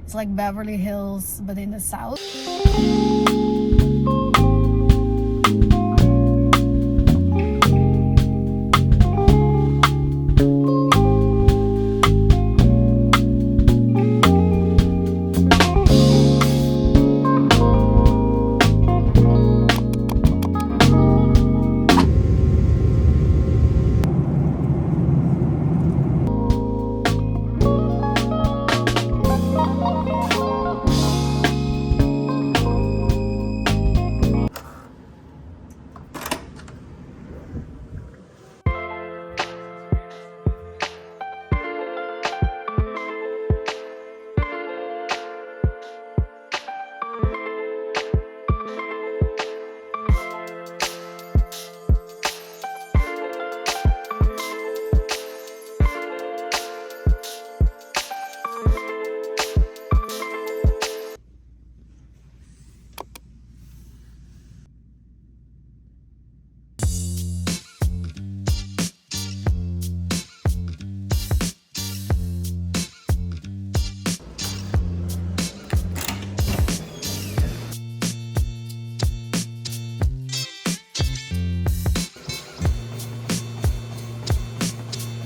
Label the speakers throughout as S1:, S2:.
S1: It's like Beverly Hills, but in the south.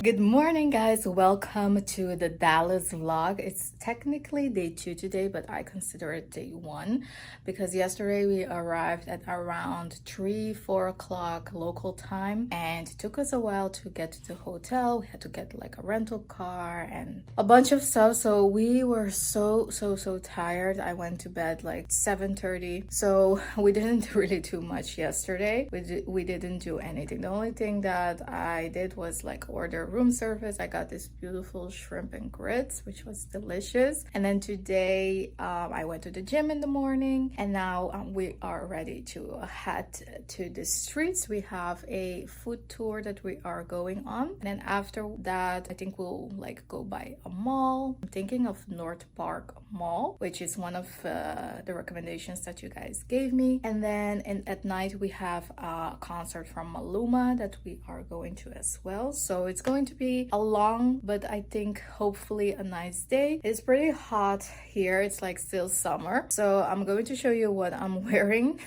S1: Good morning, guys. Welcome to the Dallas vlog. It's technically day 2 today, but I consider it day 1 because yesterday we arrived at around 3-4 o'clock local time, and it took us a while to get to the hotel. We had to get like a rental car and a bunch of stuff, so we were so tired. I went to bed like 7:30, so we didn't really do much yesterday. We didn't do anything. The only thing that I did was like order room service. I got this beautiful shrimp and grits, which was delicious. And then today I went to the gym in the morning, and now we are ready to head to the streets. We have a food tour that we are going on, and then after that I think we'll like go by a mall. I'm thinking of North Park Mall, which is one of the recommendations that you guys gave me. And then at night we have a concert from Maluma that we are going to as well. So it's going to be a long, but I think hopefully a nice day. It's pretty hot here. It's like still summer. So I'm going to show you what I'm wearing.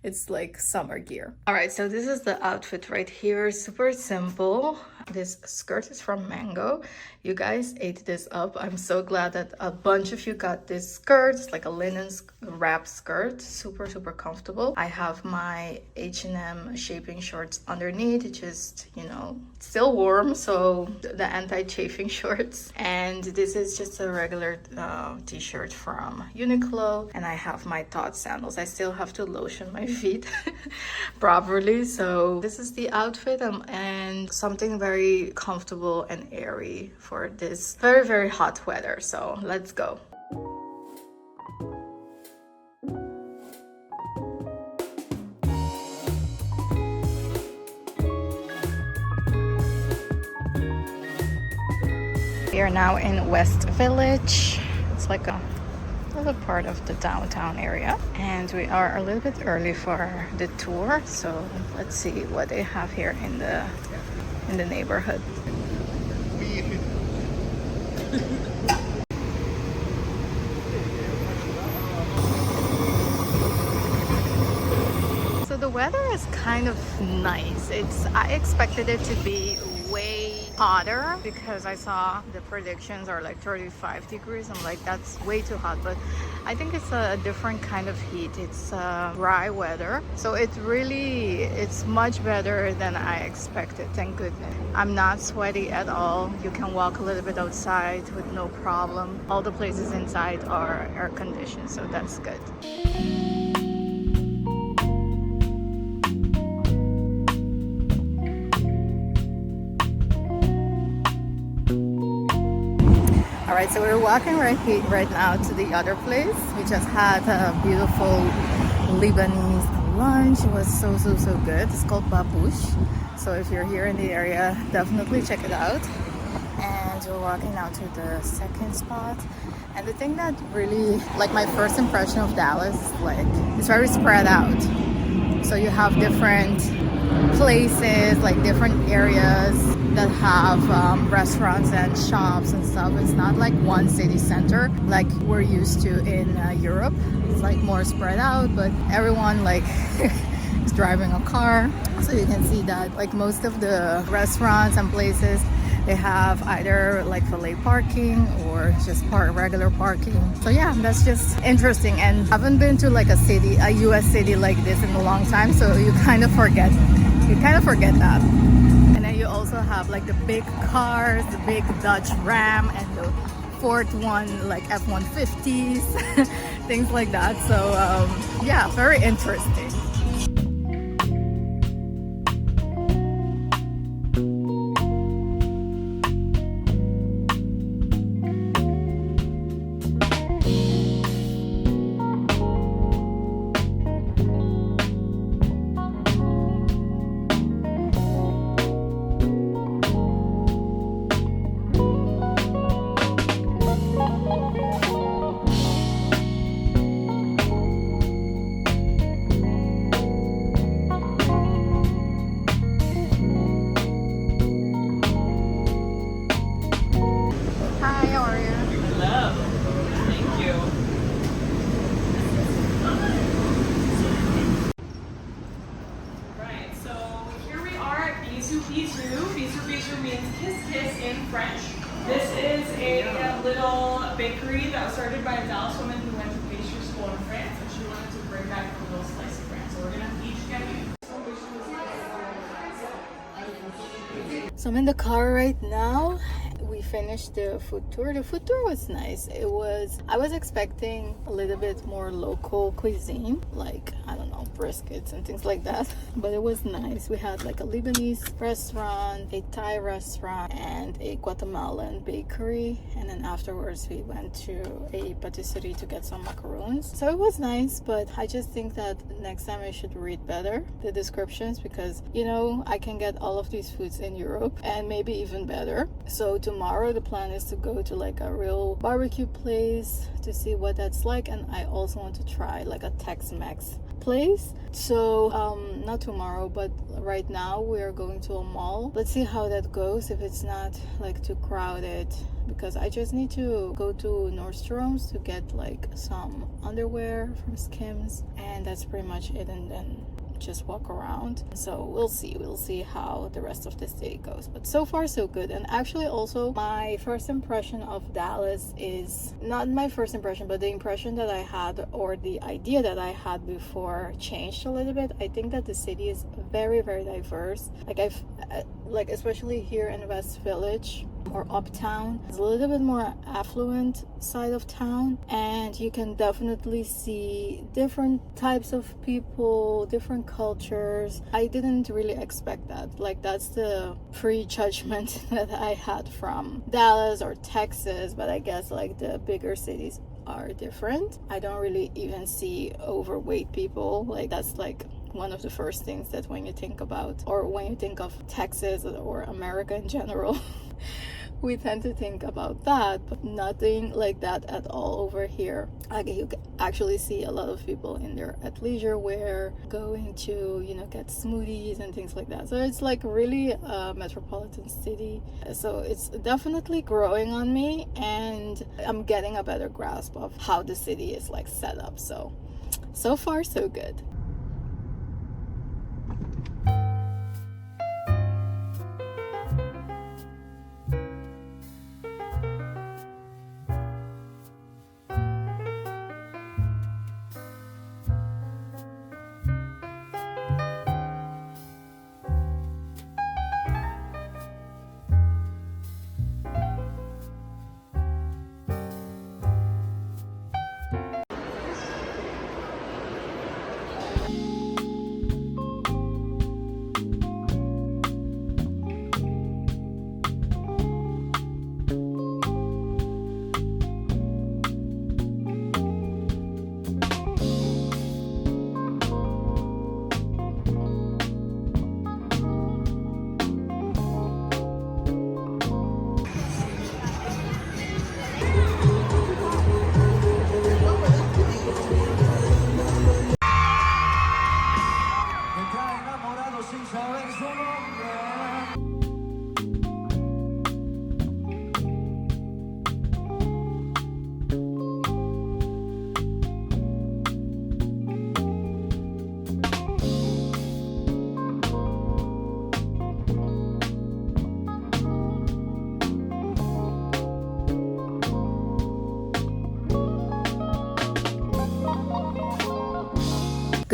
S1: It's like summer gear. All right, so this is the outfit right here. Super simple. This skirt is from Mango. You guys ate this up. I'm so glad that a bunch of you got this skirt. It's like a linen wrap skirt. Super comfortable. I have my H&M shaping shorts underneath. Just, you know, still warm, so the anti-chafing shorts. And this is just a regular t-shirt from Uniqlo. And I have my Tod sandals. I still have to lotion my feet properly. So this is the outfit, and something very comfortable and airy for this very hot weather. So let's go. We are now in West Village. It's like a little part of the downtown area, and we are a little bit early for the tour. So let's see what they have here in the neighborhood. So the weather is kind of nice. I expected it to be way hotter because I saw the predictions are like 35 degrees. I'm like, that's way too hot, but I think it's a different kind of heat. It's dry weather, so it's much better than I expected. Thank goodness. I'm not sweaty at all. You can walk a little bit outside with no problem. All the places inside are air conditioned, so that's good. All right, so we're walking right now to the other place. We just had a beautiful Lebanese lunch. It was so good. It's called Babouche. So if you're here in the area, definitely check it out. And we're walking now to the second spot. And the thing that really, like my first impression of Dallas, like it's very spread out. So you have different places, like different areas that have restaurants and shops and stuff. It's not like one city center. like we're used to in Europe. It's like more spread out, but everyone like is driving a car. So you can see that like most of the restaurants and places, they have either like valet parking or just regular parking. So yeah, that's just interesting. And I haven't been to like a city, a US city like this in a long time, so you kind of forget that. And then you also have like the big cars, the big Dodge Ram, and the Ford one, like F-150s, things like that. So yeah, very interesting.
S2: Bisou means kiss kiss in French. This is a little bakery that was started by a Dallas woman who went to pastry school in France, and she wanted to bring back a little slice of France. So we're gonna each get you.
S1: So I'm in the car right now. We finished the food tour. The food tour was nice. I was expecting a little bit more local cuisine, like, I don't know, briskets and things like that. But it was nice. We had like a Lebanese restaurant, a Thai restaurant, and a Guatemalan bakery. And then afterwards we went to a patisserie to get some macaroons. So it was nice, but I just think that next time I should read better the descriptions, because, you know, I can get all of these foods in Europe and maybe even better. So tomorrow the plan is to go to like a real barbecue place to see what that's like, and I also want to try like a Tex-Mex place. So not tomorrow, but right now we are going to a mall. Let's see how that goes, if it's not like too crowded, because I just need to go to Nordstrom's to get like some underwear from Skims, and that's pretty much it, and then just walk around. So we'll see how the rest of this day goes, but so far so good. And actually also my first impression of Dallas is not my first impression, but the impression that I had, or the idea that I had before, changed a little bit. I think that the city is very, very diverse. Like especially here in West Village or Uptown, it's a little bit more affluent side of town, and you can definitely see different types of people, different cultures. I didn't really expect that. Like, that's the prejudgment that I had from Dallas or Texas, but I guess like the bigger cities are different. I don't really even see overweight people. Like, that's like one of the first things that when you think about, or when you think of Texas or America in general, we tend to think about that, but nothing like that at all over here. Like, you can actually see a lot of people in their athleisure wear, going to, you know, get smoothies and things like that. So it's like really a metropolitan city. So it's definitely growing on me, and I'm getting a better grasp of how the city is like set up. So far so good.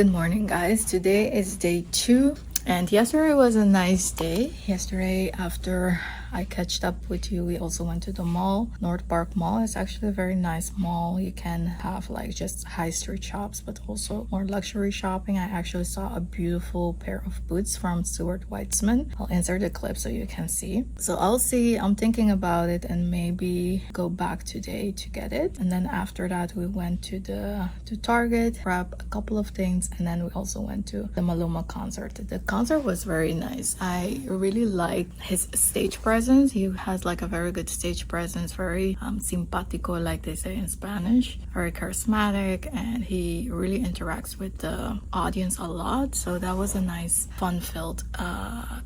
S1: Good morning, guys. Today is day 2, and yesterday was a nice day. Yesterday, after I catched up with you, we also went to the mall, North Park Mall. It's actually a very nice mall. You can have like just high street shops, but also more luxury shopping. I actually saw a beautiful pair of boots from Stuart Weitzman. I'll insert the clip so you can see. So I'll see. I'm thinking about it and maybe go back today to get it. And then after that, we went to Target, grab a couple of things, and then we also went to the Maluma concert. The concert was very nice. I really liked his stage presence. He has like a very good stage presence, very simpático, like they say in Spanish, very charismatic, and he really interacts with the audience a lot. So that was a nice, fun-filled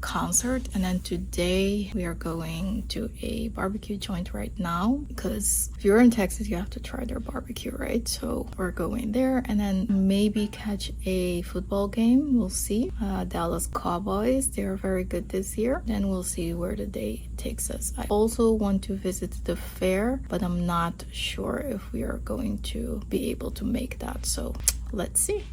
S1: concert. And then today we are going to a barbecue joint right now, because if you're in Texas, you have to try their barbecue, right? So we're going there, and then maybe catch a football game. We'll see. Dallas Cowboys, they're very good this year. Then we'll see where the day takes us. I also want to visit the fair, but I'm not sure if we are going to be able to make that. So let's see.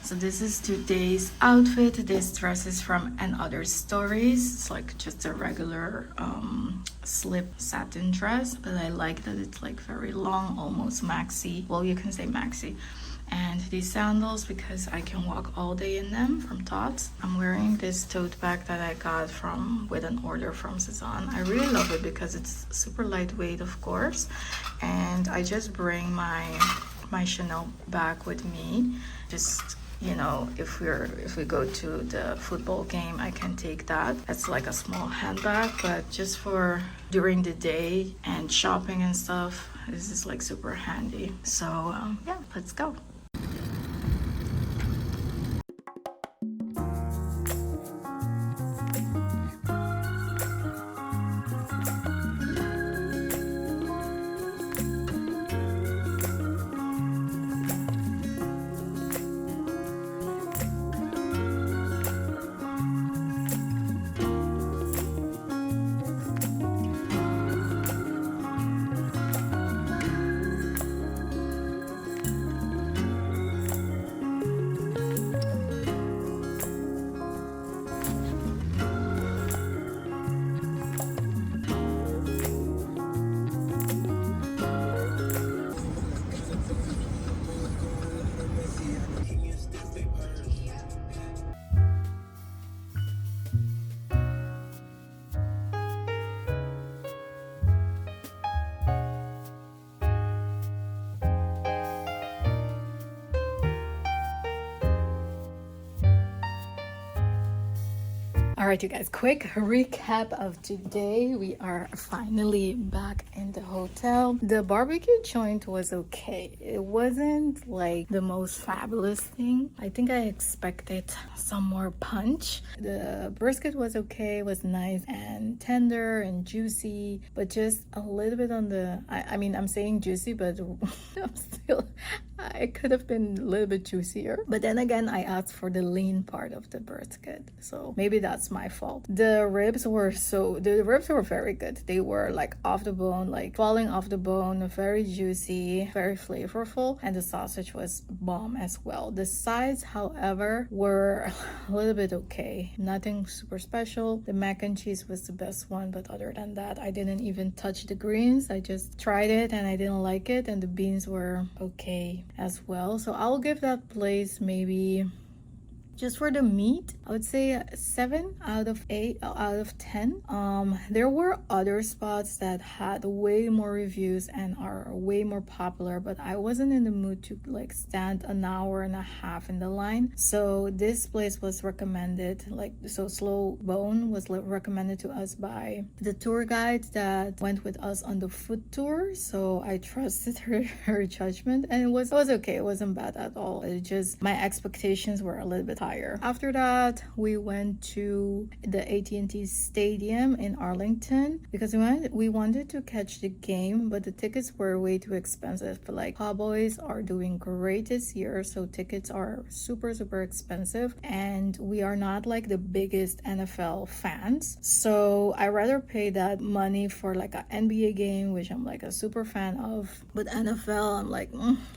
S1: So this is today's outfit. This dress is from And Other Stories. It's like just a regular slip satin dress, but I like that it's like very long, almost maxi. Well, you can say maxi. And these sandals, because I can walk all day in them, from Tots. I'm wearing this tote bag that I got with an order from Cezanne. I really love it because it's super lightweight, of course, and I just bring my Chanel bag with me. Just, you know, if we go to the football game, I can take that. It's like a small handbag, but just for during the day and shopping and stuff, this is like super handy. So yeah, let's go. All right, you guys, quick recap of today. We are finally back in the hotel. The barbecue joint was okay. It wasn't like the most fabulous thing. I think I expected some more punch. The brisket was okay, was nice and tender and juicy, but just a little bit on the, I mean, I'm saying juicy, but it could have been a little bit juicier. But then again, I asked for the lean part of the brisket, so maybe that's my fault. The ribs were very good. They were like off the bone, like falling off the bone, very juicy, very flavorful, and the sausage was bomb as well. The sides, however, were a little bit okay. Nothing super special. The mac and cheese was the best one, but other than that, I didn't even touch the greens. I just tried it and I didn't like it, and the beans were okay as well. So I'll give that place maybe, just for the meat, I would say 7 out of 10. There were other spots that had way more reviews and are way more popular, but I wasn't in the mood to like stand an hour and a half in the line. So this place was recommended, Slow Bone was recommended to us by the tour guide that went with us on the food tour. So I trusted her judgment, and it was okay. It wasn't bad at all. It just, my expectations were a little bit high higher. After that, we went to the AT&T Stadium in Arlington because we wanted to catch the game, but the tickets were way too expensive. But like, Cowboys are doing great this year, so tickets are super expensive, and we are not like the biggest NFL fans, so I rather pay that money for like an NBA game, which I'm like a super fan of. But NFL, I'm like,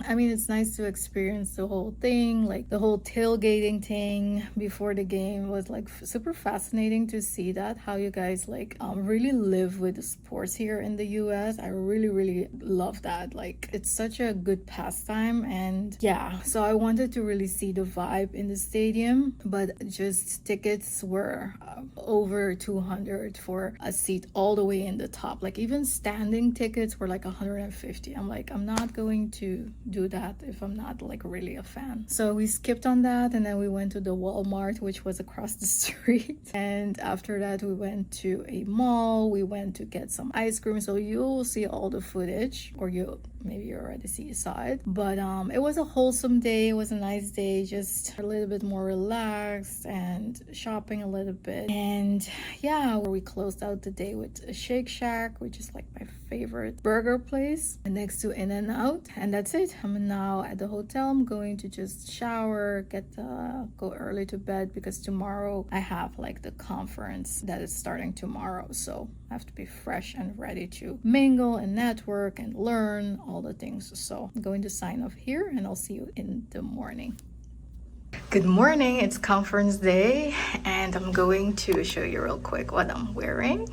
S1: I mean, it's nice to experience the whole thing. Like the whole tailgating thing before the game was like super fascinating to see that, how you guys like really live with the sports here in the US. I really love that. Like, it's such a good pastime. And yeah, so I wanted to really see the vibe in the stadium, but just tickets were over 200 for a seat all the way in the top. Like even standing tickets were like 150. I'm like, I'm not going to do that if I'm not like really a fan. So we skipped on that, and then we went to the Walmart, which was across the street. And after that, we went to a mall. We went to get some ice cream. So you'll see all the footage, or maybe you already saw it. But it was a wholesome day. It was a nice day, just a little bit more relaxed and shopping a little bit. And yeah, we closed out the day with a Shake Shack, which is like my favorite burger place next to In-N-Out. And that's it. I'm now at the hotel. I'm going to just shower, go early to bed, because tomorrow I have like the conference that is starting tomorrow. So I have to be fresh and ready to mingle and network and learn all the things. So I'm going to sign off here, and I'll see you in the morning. Good morning, it's conference day, and I'm going to show you real quick what I'm wearing.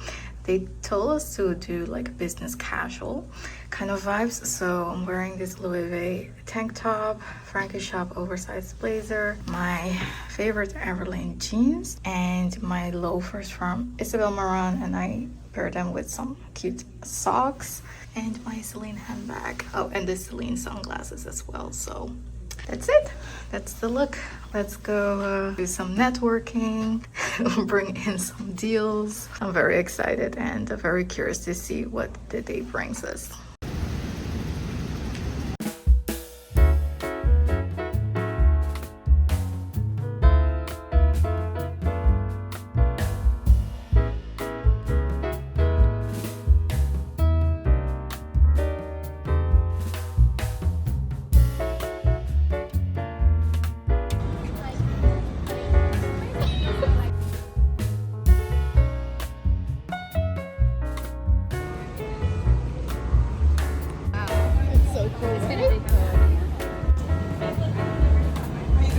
S1: They told us to do like business casual kind of vibes, so I'm wearing this Louis V tank top, Frankie Shop oversized blazer, my favorite Everlane jeans, and my loafers from Isabel Marant, and I pair them with some cute socks, and my Celine handbag. Oh, and the Celine sunglasses as well. So that's it. That's the look. Let's go do some networking, bring in some deals. I'm very excited and very curious to see what the day brings us.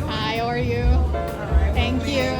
S1: Hi, how are you? Thank you.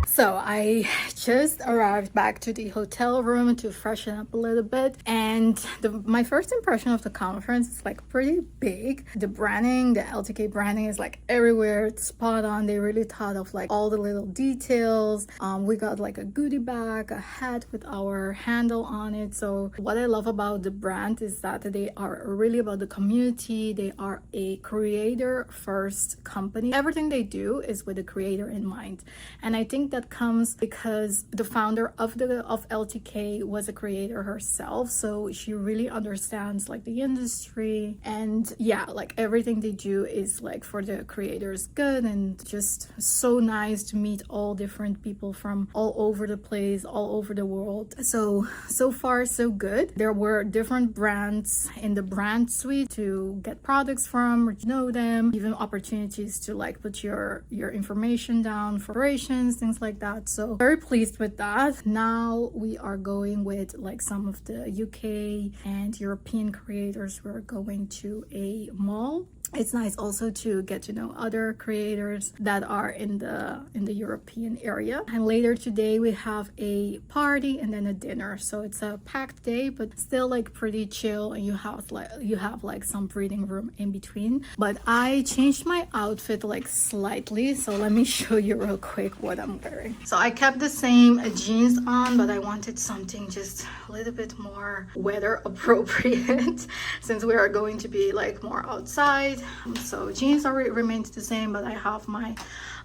S1: So I just arrived back to the hotel room to freshen up a little bit, and my first impression of the conference is like pretty big. The branding, the LTK branding is like everywhere. It's spot on. They really thought of like all the little details. We got like a goodie bag, a hat with our handle on it. So what I love about the brand is that they are really about the community. They are a creator first company. Everything they do is with the creator in mind, and I think that comes because the founder of LTK was a creator herself, so she really understands like the industry. And yeah, like everything they do is like for the creators good, and just so nice to meet all different people from all over the place, all over the world. So far so good. There were different brands in the brand suite to get products from, or to know them, even opportunities to like put your information down for operations, things like that. So very pleased with that. Now we are going with like some of the UK and European creators. We're going to a mall it's nice also to get to know other creators that are in the European area. And later today we have a party and then a dinner, so it's a packed day but still like pretty chill, and you have like some breathing room in between. But I changed my outfit like slightly, so let me show you real quick what I'm wearing. So I kept the same jeans on, but I wanted something just a little bit more weather appropriate since we are going to be like more outside. So jeans remains the same, but I have my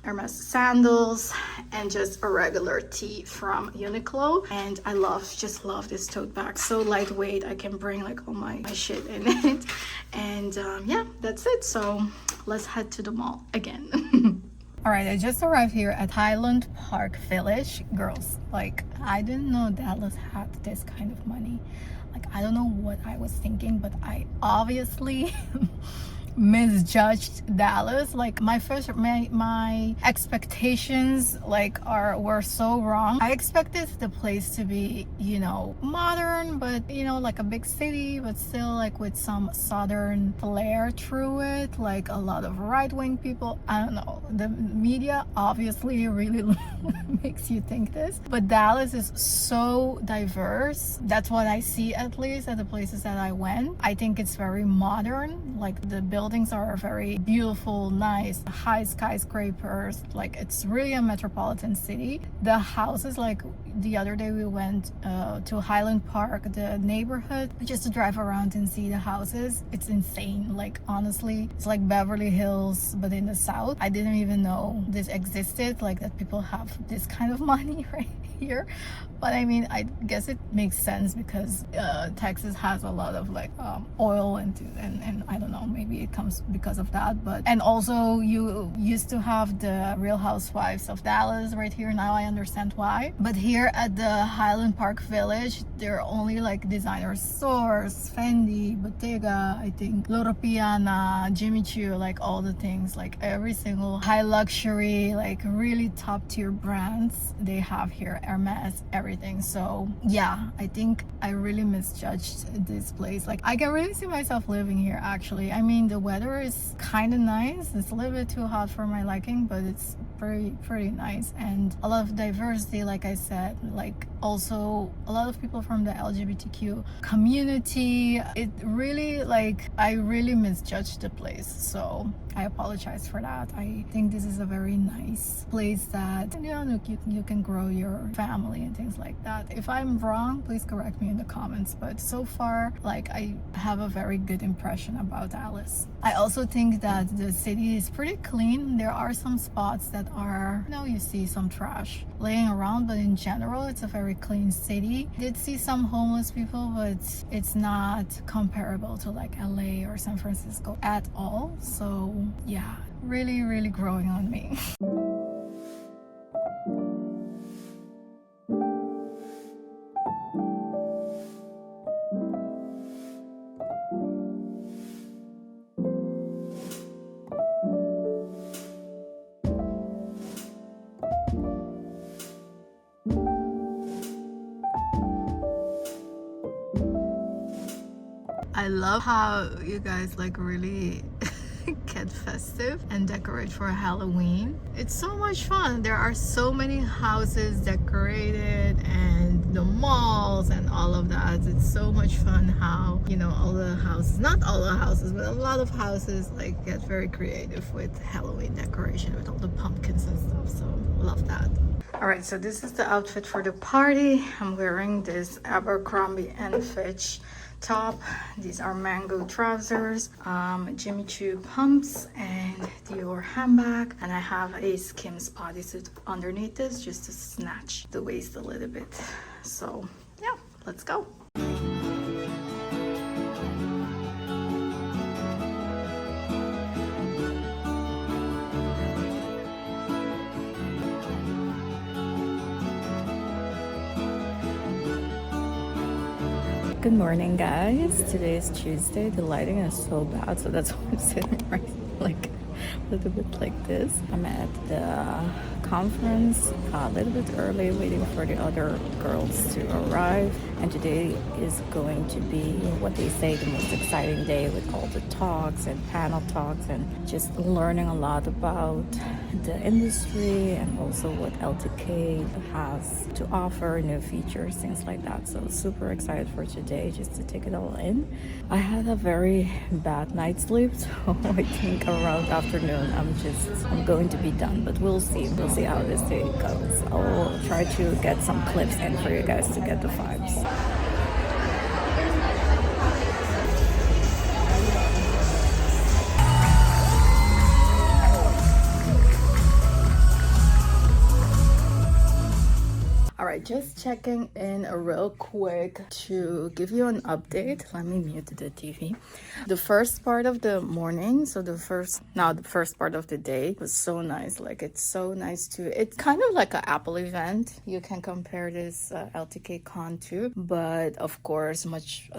S1: Hermes sandals and just a regular tee from Uniqlo. And I just love this tote bag, so lightweight. I can bring like all my shit in it. And yeah, that's it. So let's head to the mall again. All right, I just arrived here at Highland Park Village. Girls, like, I didn't know Dallas had this kind of money. Like, I don't know what I was thinking, but I obviously misjudged Dallas. Like my expectations like were so wrong. I expected the place to be, you know, modern, but you know, like a big city, but still like with some southern flair through it, like a lot of right-wing people. I don't know, the media obviously really makes you think this, but Dallas is so diverse. That's what I see, at least at the places that I went. I think it's very modern. Like the buildings are very beautiful, nice, high skyscrapers. Like it's really a metropolitan city. The houses, like the other day we went to Highland Park, the neighborhood, just to drive around and see the houses. It's insane. Like honestly, it's like Beverly Hills but in the South. I didn't even know this existed, like that people have this kind of money right here. But I mean, I guess it makes sense because Texas has a lot of like oil and I don't know, maybe it comes because of that. But and also you used to have the Real Housewives of Dallas right here. Now I understand why. But here at the Highland Park Village, there are only like designer stores, Fendi, Bottega, I think Loro Piana, Jimmy Choo, like all the things, like every single high luxury, like really top tier brands they have here, Hermes, everything. So yeah, I think I really misjudged this place. Like I can really see myself living here actually. I mean, the weather is kind of nice. It's a little bit too hot for my liking, but it's pretty nice, and a lot of diversity, like I said, like also a lot of people from the LGBTQ community. It really, like, I really misjudged the place, so I apologize for that. I think this is a very nice place that, you know, you can grow your family and things like that. If I'm wrong, please correct me in the comments, but so far, like, I have a very good impression about Dallas. I also think that the city is pretty clean. There are some spots that are, you know, you see some trash laying around, but in general it's a very clean city. Did see some homeless people, but it's not comparable to like LA or San Francisco at all. So yeah, really growing on me. I love how you guys like really get festive and decorate for Halloween. It's so much fun. There are so many houses decorated and the malls and all of that. It's so much fun how, you know, all the houses, not all the houses, but a lot of houses like get very creative with Halloween decoration with all the pumpkins and stuff. So love that. All right, so this is the outfit for the party. I'm wearing this Abercrombie & Fitch top. These are mango trousers, Jimmy Choo pumps, and Dior handbag, and I have a Skims bodysuit underneath this just to snatch the waist a little bit. So yeah, let's go. Good morning, guys. Today is Tuesday. The lighting is so bad, so that's why I'm sitting right like a little bit like this. I'm at the conference a little bit early, waiting for the other girls to arrive. And today is going to be what they say the most exciting day, with all the talks and panel talks and just learning a lot about the industry and also what LTK has to offer, new features, things like that. So super excited for today just to take it all in. I had a very bad night's sleep, so I think around afternoon I'm going to be done, but we'll see how this day goes. I'll try to get some clips in for you guys to get the vibes. Alright, just checking in real quick to give you an update. Let me mute the TV. The first part of the morning, so the first part of the day was so nice. Like, it's so nice it's kind of like an Apple event. You can compare this LTK Con to, but of course much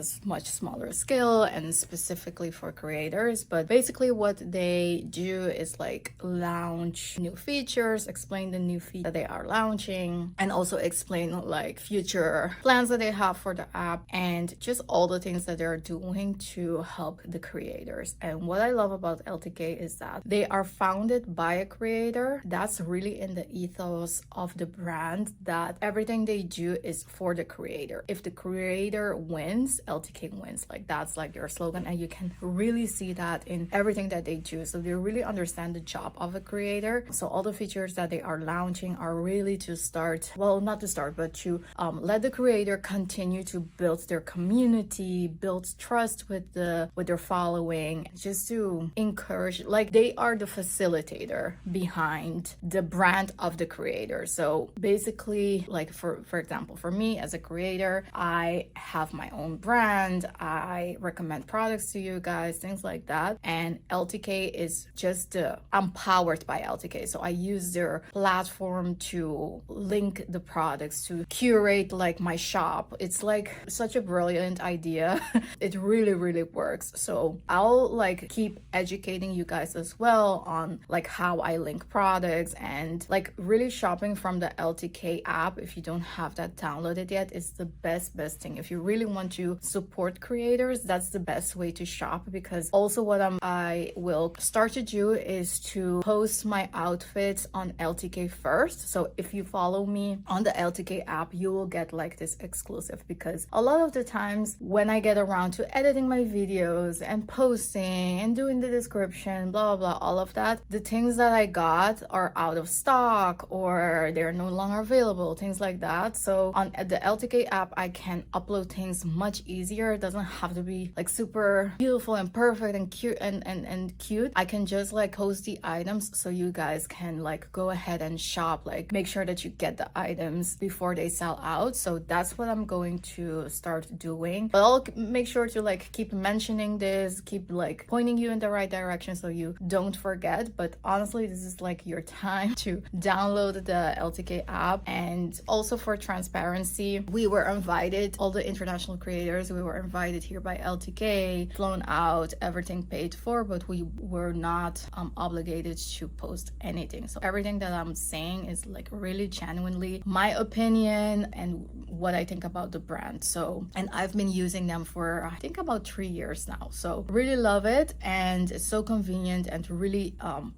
S1: smaller scale and specifically for creators. But basically what they do is like launch new features, explain the new features that they are launching, and also explain like future plans that they have for the app and just all the things that they're doing to help the creators. And what I love about LTK is that they are founded by a creator. That's really in the ethos of the brand, that everything they do is for the creator. If the creator wins, LTK wins. Like, that's like their slogan, and you can really see that in everything that they do. So they really understand the job of a creator. So all the features that they are launching are really to start, well, not to start, but to let the creator continue to build their community, build trust with their following, just to encourage, like, they are the facilitator behind the brand of the creator. So basically, like, for example, for me as a creator, I have my own brand, I recommend products to you guys, things like that, and LTK is just I'm powered by LTK, so I use their platform to link the products, to curate like my shop. It's like such a brilliant idea. It really works. So I'll like keep educating you guys as well on like how I link products, and like really shopping from the LTK app. If you don't have that downloaded yet, it's the best thing. If you really want to support creators, that's the best way to shop. Because also what I will start to do is to post my outfits on LTK first. So if you follow me on the LTK app, you will get like this exclusive, because a lot of the times when I get around to editing my videos and posting and doing the description, blah blah, all of that, the things that I got are out of stock or they're no longer available, things like that. So on the LTK app, I can upload things much easier. It doesn't have to be like super beautiful and perfect and cute and cute. I can just like post the items so you guys can like go ahead and shop, like make sure that you get the items before they sell out. So that's what I'm going to start doing. But I'll make sure to like keep mentioning this, keep like pointing you in the right direction so you don't forget. But honestly, this is like your time to download the LTK app. And also for transparency, we were invited, all the international creators, we were invited here by LTK, flown out, everything paid for, but we were not obligated to post anything. So everything that I'm saying is like really genuinely my opinion and what I think about the brand. So, and I've been using them for I think about 3 years now. So really love it, and it's so convenient and really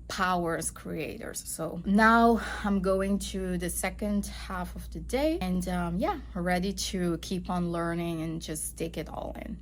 S1: powers creators. So now I'm going to the second half of the day, and yeah, ready to keep on learning and just take it all in.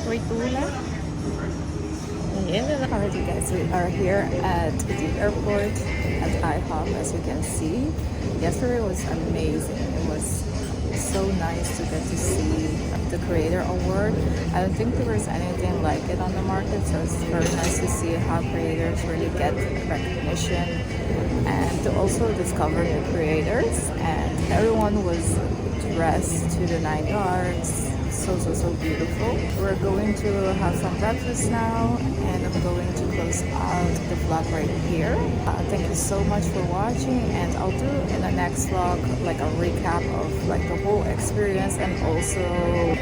S1: Roy Tula. Alright, you guys, we are here at the airport at IHOP, as you can see. Yesterday was amazing. It was so nice to get to see the Creator Award. I don't think there was anything like it on the market, so it's very nice to see how creators really get recognition and to also discover new creators. And everyone was dressed to the nine yards. So beautiful. We're going to have some breakfast now, and I'm going to close out the vlog right here. Thank you so much for watching, and I'll do in the next vlog like a recap of like the whole experience and also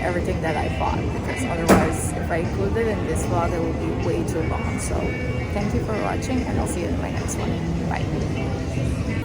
S1: everything that I bought, because otherwise if I include it in this vlog it will be way too long. So thank you for watching, and I'll see you in my next one. Bye.